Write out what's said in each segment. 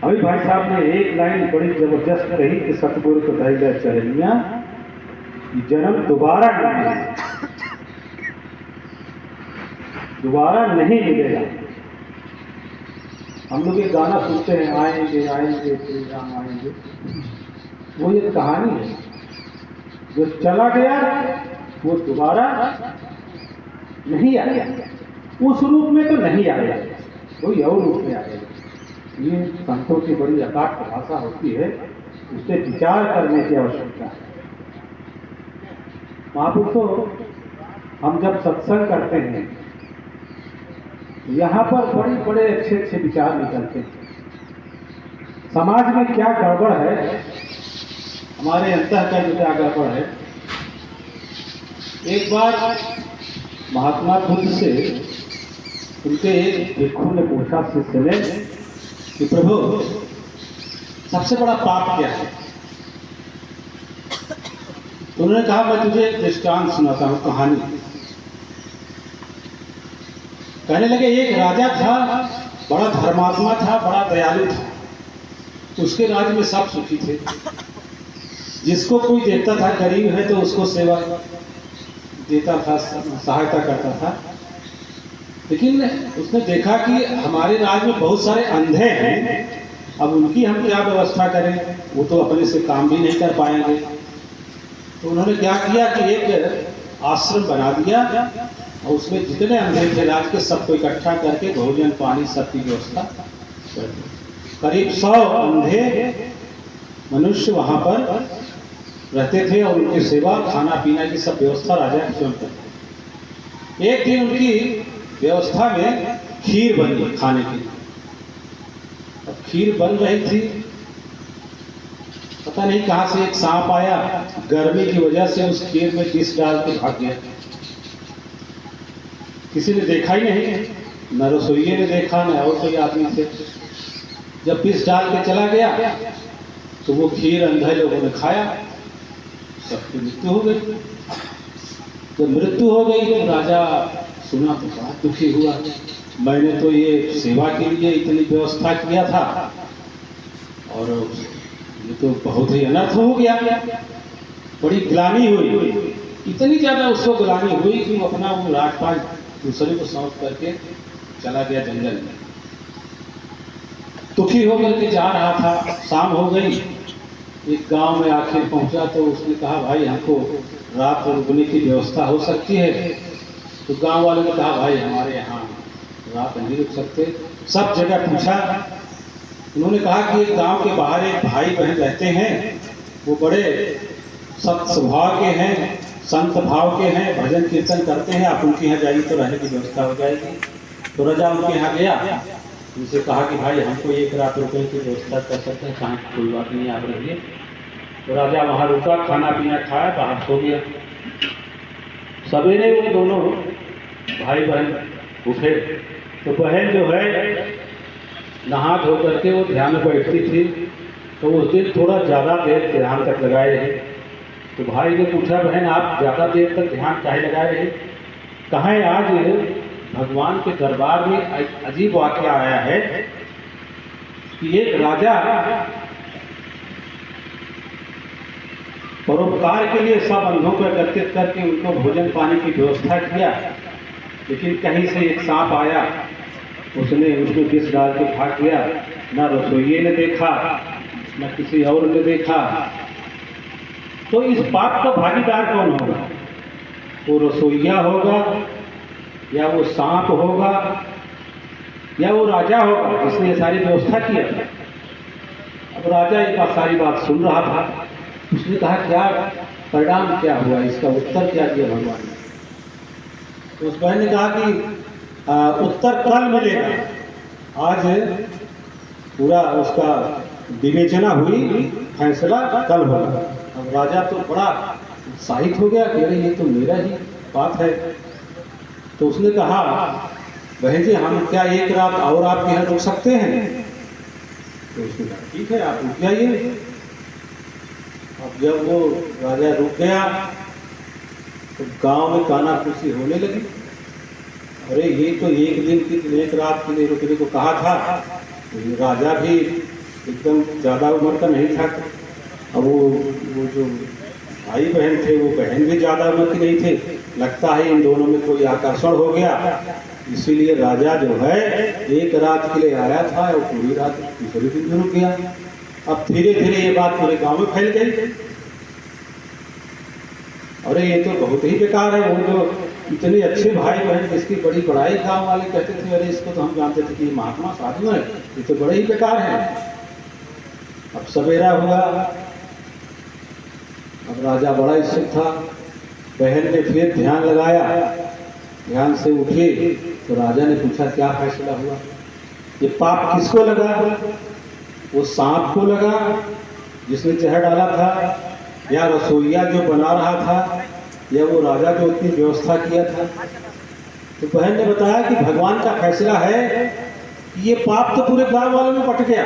अभी भाई साहब ने एक लाइन बड़ी जबरदस्त कही कि सतगुरु को धैर्य चरनिया, जन्म दोबारा नहीं है, दोबारा नहीं मिलेगा। हम लोग ये गाना सुनते हैं, आएंगे आएंगे श्री राम आएंगे, वो ये कहानी है। जो चला गया वो दोबारा नहीं आया, उस रूप में तो नहीं आया, कोई और रूप में आएगा। ये संतों की बड़ी अकाट भाषा होती है, उससे विचार करने की आवश्यकता है। महापुरुषों, हम जब सत्संग करते हैं यहाँ पर बड़े बड़े अच्छे अच्छे विचार निकलते हैं। समाज में क्या गड़बड़ है, हमारे अंतःकरण में क्या गड़बड़ है। एक बार महात्मा बुद्ध से उनके एक भिक्षु ने पूछा, शिष्य ने, कि प्रभु सबसे बड़ा पाप क्या है? तो उन्होंने कहा, मैं तुझे दृष्टांत सुनाता हूँ, कहानी। कहने लगे, एक राजा था, बड़ा धर्मात्मा था, बड़ा दयालु था। उसके राज्य में सब सुखी थे। जिसको कोई देखता था गरीब है तो उसको सेवा देता था, सहायता करता था। लेकिन उसने देखा कि हमारे राज्य में बहुत सारे अंधे हैं, अब उनकी हम क्या व्यवस्था करें, वो तो अपने से काम भी नहीं कर पाएंगे। तो उन्होंने क्या किया कि एक आश्रम बना दिया और उसमें जितने अंधे थे राज्य के सबको इकट्ठा करके भोजन पानी सबकी व्यवस्था कर दी। करीब 100 अंधे मनुष्य वहां पर रहते थे और उनकी सेवा खाना पीना की सब व्यवस्था राजा स्वयं करते। एक दिन उनकी व्यवस्था में खीर बनी खाने की। अब खीर बन रही थी, पता नहीं कहां से एक सांप आया, गर्मी की वजह से उस खीर में विष डाल के भाग गया। किसी ने देखा ही नहीं, न रसोइये ने देखा, न और कोई आदमी थे। जब विष डाल के चला गया तो वो खीर अंधे लोगों ने खाया, सबकी मृत्यु हो गई। जब मृत्यु हो गई तो राजा सुना तो बहुत दुखी हुआ, मैंने तो ये सेवा के लिए इतनी व्यवस्था किया था और ये तो बहुत ही अनर्थ हो गया। बड़ी ग्लानि हुई, इतनी ज्यादा उसको ग्लानि हुई कि वो अपना वो राजपाट दूसरे को सौंप करके चला गया जंगल में। दुखी होकर के जा रहा था, शाम हो गई, एक गांव में आखिर पहुंचा तो उसने कहा, भाई हमको रात रुकने की व्यवस्था हो सकती है? तो गांव वालों ने कहा, भाई हमारे यहाँ रात नहीं रुक सकते। सब जगह पूछा, उन्होंने कहा कि एक गांव के बाहर एक भाई बहन रहते हैं, वो बड़े सत स्वभाव के हैं, संत भाव के हैं, भजन कीर्तन करते हैं, आप उनके यहाँ जाइए तो रहने की व्यवस्था हो जाएगी। तो राजा उनके यहाँ गया, उनसे कहा कि भाई हमको एक रात रुकने की व्यवस्था कर सकते हैं? कहाँ, कोई बात नहीं, आप रहिए। तो राजा वहाँ रुका, खाना पीना खाया, बाहर सो गया। सवेरे वो दोनों भाई बहन उठे तो बहन जो है नहा धो करके वो ध्यान में बैठती थी, तो उस दिन थोड़ा ज़्यादा देर ध्यान तक लगाए रहे। तो भाई ने पूछा, बहन आप ज़्यादा देर तक ध्यान काहे लगाए रहे? कहाँ आज भगवान के दरबार में अजीब वाक़या आया है कि एक राजा परोपकार के लिए सब अंधों को एकत्रित करके उनको भोजन पानी की व्यवस्था किया, लेकिन कहीं से एक सांप आया, उसने उसमें विष डाल के भाग गया। न रसोइये ने देखा, न किसी और ने देखा। तो इस पाप का भागीदार कौन होगा? वो रसोइया होगा, या वो सांप होगा, या वो राजा होगा जिसने ये सारी व्यवस्था किया? अब राजा एक सारी बात सुन रहा था। उसने कहा, क्या परिणाम क्या हुआ, इसका उत्तर क्या दिया भगवान ने? तो उस बहन ने कहा कि उत्तर कल मिलेगा, आज पूरा उसका विवेचना हुई, फैसला कल होगा। अब राजा तो बड़ा उत्साहित हो गया, कह रहे ये तो मेरा ही बात है। तो उसने कहा, बहन जी हम क्या एक रात और आपके यहाँ रुक सकते हैं? तो उसने कहा, ठीक है आप रुक जाइए। अब जब वो राजा रुक गया तो गांव में कानाफूसी होने लगी। अरे ये तो एक दिन की एक रात के लिए रुकने को कहा था, तो ये राजा भी एकदम ज़्यादा उम्र का नहीं था। अब वो जो भाई बहन थे वो बहन भी ज़्यादा उम्र की नहीं थे। लगता है इन दोनों में कोई आकर्षण हो गया, इसीलिए राजा जो है एक रात के लिए आया था और पूरी रात दूसरे दिन भी रुक गया। अब धीरे धीरे ये बात पूरे गांव में फैल गई। अरे ये तो बहुत ही बेकार है। वो जो इतने अच्छे भाई बहन जिसकी बड़ी बड़ाई गांव वाले कहते थे, अरे इसको तो हम जानते थे कि महात्मा साधु है, ये तो बड़े ही बेकार है। अब सवेरा हुआ, अब राजा बड़ा इच्छुक था। बहन ने फिर ध्यान लगाया, ध्यान से उठे तो राजा ने पूछा क्या फैसला हुआ? ये पाप किसको लगा? वो सांप को लगा जिसने जहर डाला था, या रसोईया जो बना रहा था, या वो राजा जो इतनी व्यवस्था किया था? तो बहन ने बताया कि भगवान का फैसला है कि ये पाप तो पूरे गांव वालों में बट गया।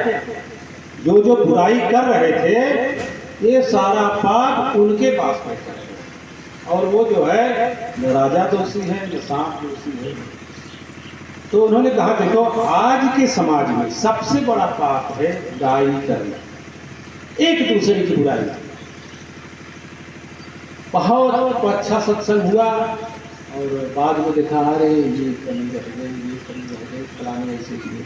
जो जो बुराई कर रहे थे ये सारा पाप उनके पास बैठा है, और वो जो है न राजा दोषी है न सांप दोषी है। तो उन्होंने कहा देखो, आज के समाज में सबसे बड़ा पाप है बुराई करना, एक दूसरे की बुराई। बहुत अच्छा सत्संग हुआ और बाद में देखा अरे ये कमी रह गई, ये कमी रह गई, फलाने ऐसे किए।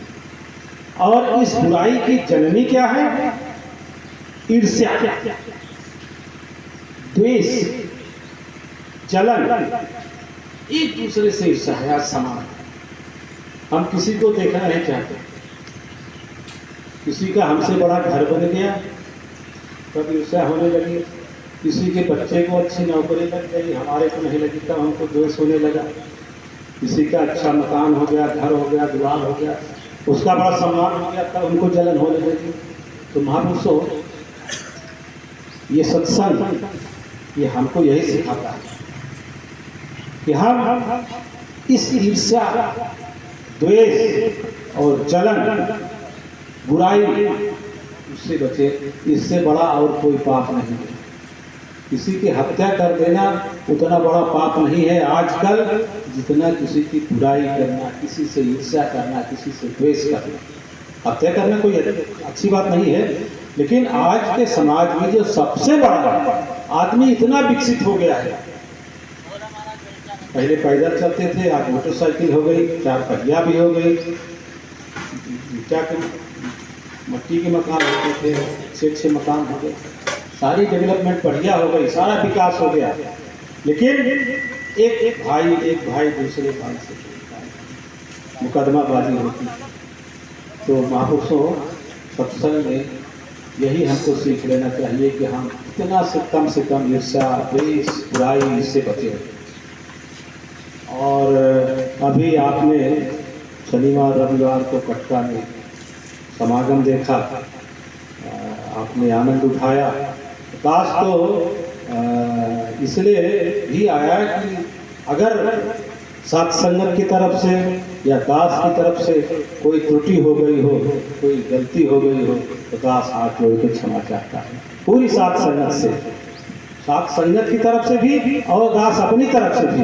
और इस बुराई की जननी क्या है? ईर्ष्या, द्वेष, जलन, एक दूसरे से ईर्ष्या है। आज समाज हम किसी को देखना नहीं चाहते। किसी का हमसे बड़ा घर बन गया तब ईर्ष्या होने लगी, किसी के बच्चे को अच्छी नौकरी लग गई हमारे को नहीं लगी तब हमको द्वेष होने लगा, किसी का अच्छा मकान हो गया, घर हो गया, द्वार हो गया, उसका बड़ा सम्मान हो गया तब उनको जलन होने लगी। तो महापुरुषों, ये सत्संग ये हमको यही सिखाता है कि हम इस ईर्ष्या, द्वेष और जलन, बुराई उससे बचे। इससे बड़ा और कोई पाप नहीं है। किसी की हत्या कर देना उतना बड़ा पाप नहीं है आजकल जितना किसी की बुराई करना, किसी से ईर्ष्या करना, किसी से द्वेष करना। हत्या करना कोई अच्छी बात नहीं है, लेकिन आज के समाज में जो सबसे बड़ा आदमी इतना विकसित हो गया है। पहले पैदल चलते थे, आज मोटरसाइकिल हो गई, चार पहिया भी हो गई, क्या मट्टी के मकान होते थे, अच्छे मकान हो गए, सारी डेवलपमेंट बढ़िया हो गई, सारा विकास हो गया। लेकिन एक भाई दूसरे भाई से मुकदमाबाजी होती। तो महापुरुषों, सत्संग में यही हमको सीख लेना चाहिए कि हम इतना से कम ईर्ष्या, द्वेष, बुराई इससे बचे। और अभी आपने शनिवार रविवार को कटरा में समागम देखा, आपने आनंद उठाया। दास तो इसलिए भी आया कि अगर सत्संगत की तरफ से या दास की तरफ से कोई त्रुटि हो गई हो, कोई गलती हो गई हो, तो दास हाथ जोड़ के क्षमा चाहता है पूरी साथ संगत की तरफ से भी और दास अपनी तरफ से भी।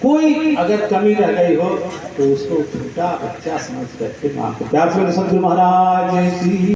कोई अगर कमी रह गई हो तो उसको छोटा बच्चा समझ करके माफ। प्यार से सतगुरु महाराज की